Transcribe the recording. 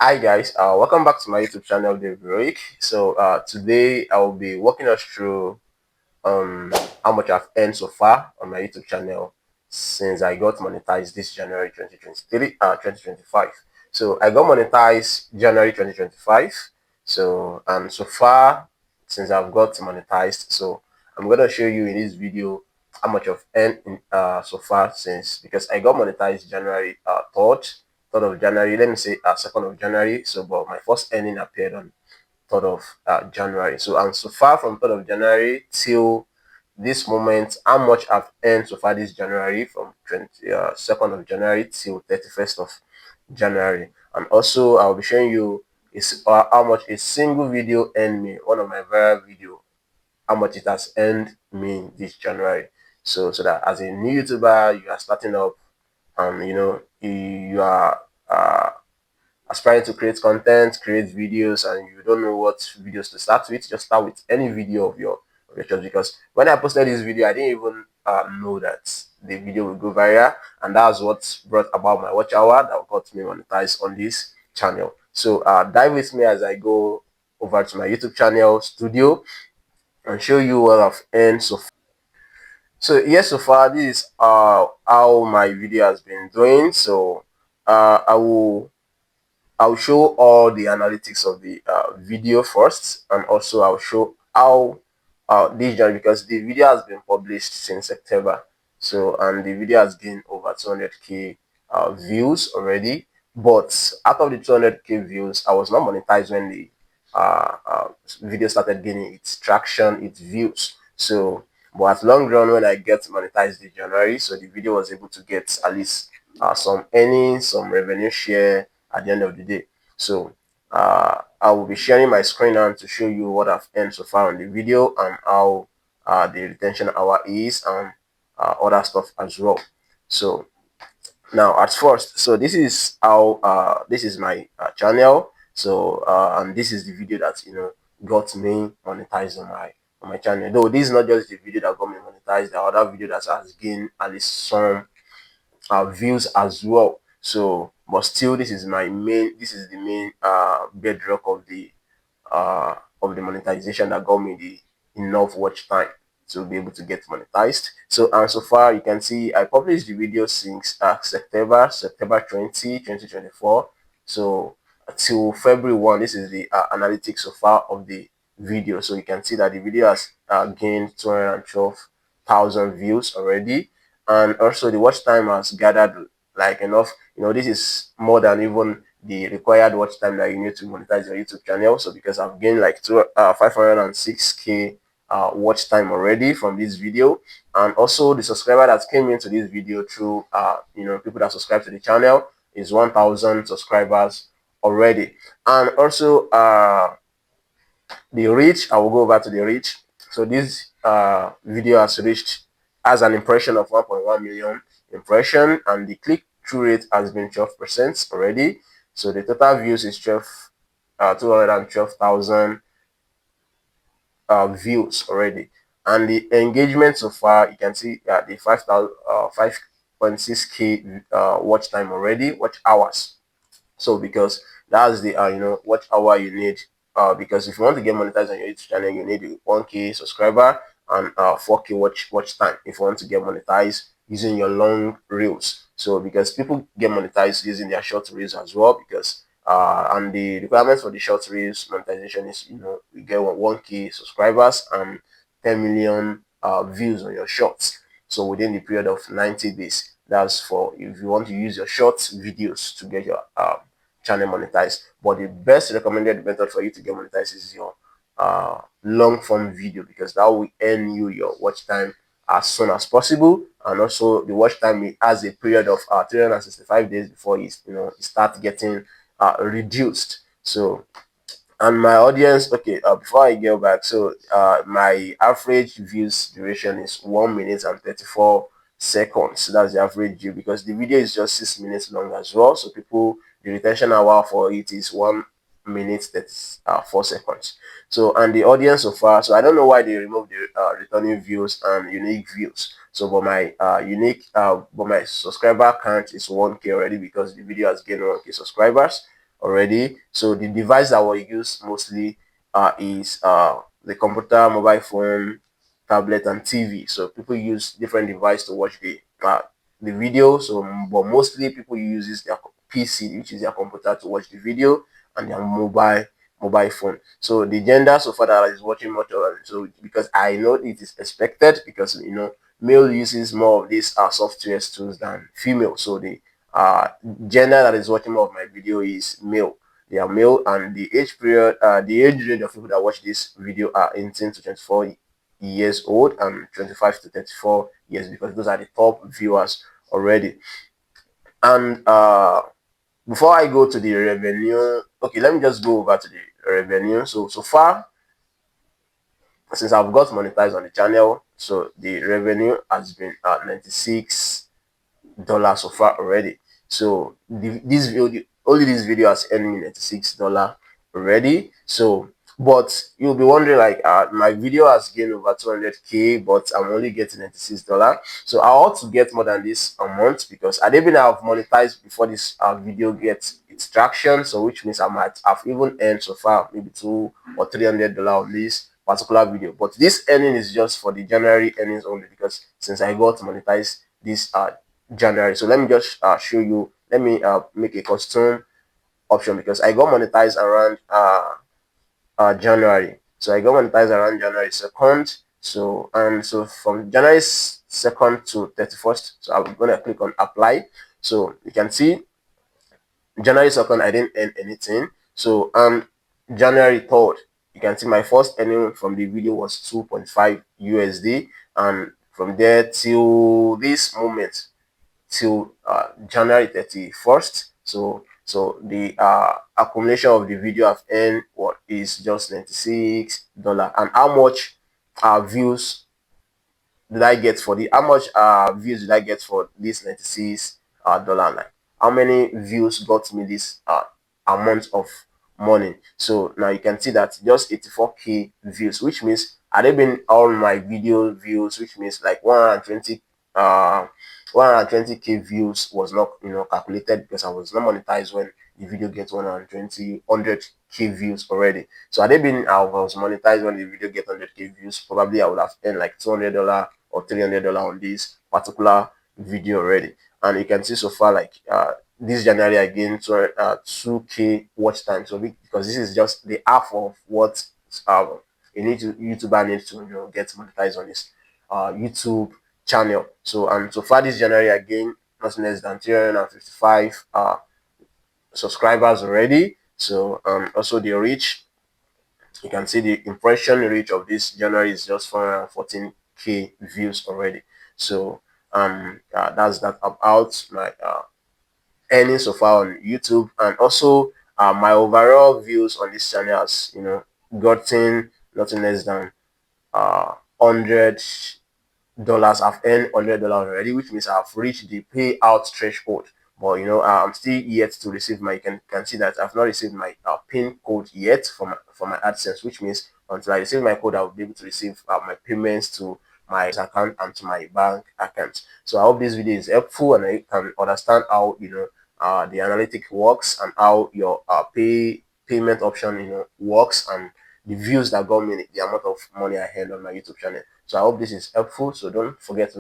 Hi guys, welcome back to my YouTube channel, Dave Heroic. So today I will be walking us through how much I've earned so far on my YouTube channel since I got monetized this January 2025. So I got monetized January 2025. So far since I've got monetized, so I'm gonna show you in this video how much I've earned so far since, because I got monetized January 3rd of January. Let me say 2nd of January. So but my first earning appeared on 3rd of January. So far from 3rd of January till this moment, how much I've earned so far this January from 2nd of January till 31st of January. And also I'll be showing you is how much a single video earned me, one of my viral video, how much it has earned me this January. So that as a new YouTuber, you are starting up and you are aspiring to create content, create videos, and you don't know what videos to start with, just start with any video of your choice. Because when I posted this video, I didn't even know that the video will go viral, and that's what brought about my watch hour that got me monetized on this channel. So dive with me as I go over to my YouTube channel studio and show you what I've earned so far. So yes, so far this is how my video has been doing. So I'll show all the analytics of the video first, and also I'll show how this journey, because the video has been published since September. So and the video has gained over 200k views already. But out of the 200k views, I was not monetized when the video started gaining its traction, its views. So, but at long run, when I get monetized in January, so the video was able to get at least some earnings, some revenue share at the end of the day. So I will be sharing my screen now to show you what I've earned so far on the video and how the retention hour is, and other stuff as well. So now at first, so this is how this is my channel. So and this is the video that got me monetized on my channel. Though this is not just the video that got me monetized, there are other video that has gained at least some views as well. So but still, this is the main bedrock of the monetization that got me the enough watch time to be able to get monetized. So and so far you can see I published the video since September 2024. So till February 1, this is the analytics so far of the video. So you can see that the video has gained 212,000 views already, and also the watch time has gathered like enough. This is more than even the required watch time that you need to monetize your YouTube channel. So because I've gained like 506k watch time already from this video, and also the subscriber that came into this video through people that subscribe to the channel is 1,000 subscribers already. And also the reach, I will go over to the reach. So this video has an impression of 1.1 million impression, and the click-through rate has been 12% already. So the total views is 212,000 views already, and the engagement so far, you can see the 5.6k watch time already, watch hours. So because that's the watch hour you need, because if you want to get monetized on your YouTube channel, you need 1k subscriber and 4k watch time if you want to get monetized using your long reels. So because people get monetized using their short reels as well, because and the requirements for the short reels monetization is you get 1k subscribers and 10 million views on your shorts, so within the period of 90 days. That's for if you want to use your short videos to get your channel monetized. But the best recommended method for you to get monetized is your long form video, because that will earn you your watch time as soon as possible. And also the watch time has a period of 365 days before it start getting reduced. So, and my audience, okay, before I get back, so my average views duration is 1 minute and 34 seconds. So that's the average view, because the video is just 6 minutes long as well. So people, the retention hour for it is 1 minute 34 seconds. So and the audience so far, so I don't know why they removed the returning views and unique views. So but my but my subscriber count is 1k already, because the video has gained 1k subscribers. already. So the device that we use mostly is the computer, mobile phone, tablet, and TV. So people use different device to watch the video. So, but mostly people uses their PC, which is their computer, to watch the video, and their mobile phone. So the gender so far that is watching much of it. So because I know it is expected, because male uses more of these software tools than female. So the uh gender that is watching more of my video is male. They are male, and the age range of people that watch this video are 18 to 24 years old and 25 to 34 years, because those are the top viewers already. And before I go to the revenue, okay, let me just go over to the revenue. So far, since I've got monetized on the channel, so the revenue has been at $96 so far already. So this video, only this video has earned me $96 already. So, but you'll be wondering, like, my video has gained over 200k, but I'm only getting $96. So I ought to get more than this amount, because I didn't even have monetized before this video gets its traction. So which means I might have even earned so far maybe $200 or $300 on this particular video. But this earning is just for the January earnings only, because since I got monetized this January. So let me just show you. Let me make a custom option, because I got monetized around January. So I got monetized around January 2nd. So from January 2nd to 31st. So I'm gonna click on apply. So you can see January 2nd I didn't earn anything. So January 3rd, you can see my first earning from the video was 2.5 USD, and from there till this moment, till January 31st. So the accumulation of the video I've earned what is just $96. And how much views did I get for the how much views did I get for this $96 line? How many views got me this amount of money? So now you can see that just 84k views, which means had they been all my video views, which means like 120k views was not calculated, because I was not monetized when the video gets 100k views already. So had they been I was monetized when the video get 100k views, probably I would have earned like $200 or $300 on this particular video already. And you can see so far, like this January I gained 2k watch time. So because this is just the half of what YouTuber needs to get monetized on this YouTube channel. So far this January I gained nothing less than 355 subscribers already. So also the reach, you can see the impression reach of this January is just 414k views already. So that's that about my earnings so far on YouTube. And also my overall views on this channel has gotten nothing less than 100 dollars. I've earned $100 already, which means I've reached the payout threshold. But I'm still yet to receive my. You can see that I've not received my pin code yet for my AdSense, which means until I receive my code, I'll be able to receive my payments to my account and to my bank account. So I hope this video is helpful, and I can understand how the analytic works, and how your payment option works, and the views that got me the amount of money I had on my YouTube channel. So I hope this is helpful. So don't forget to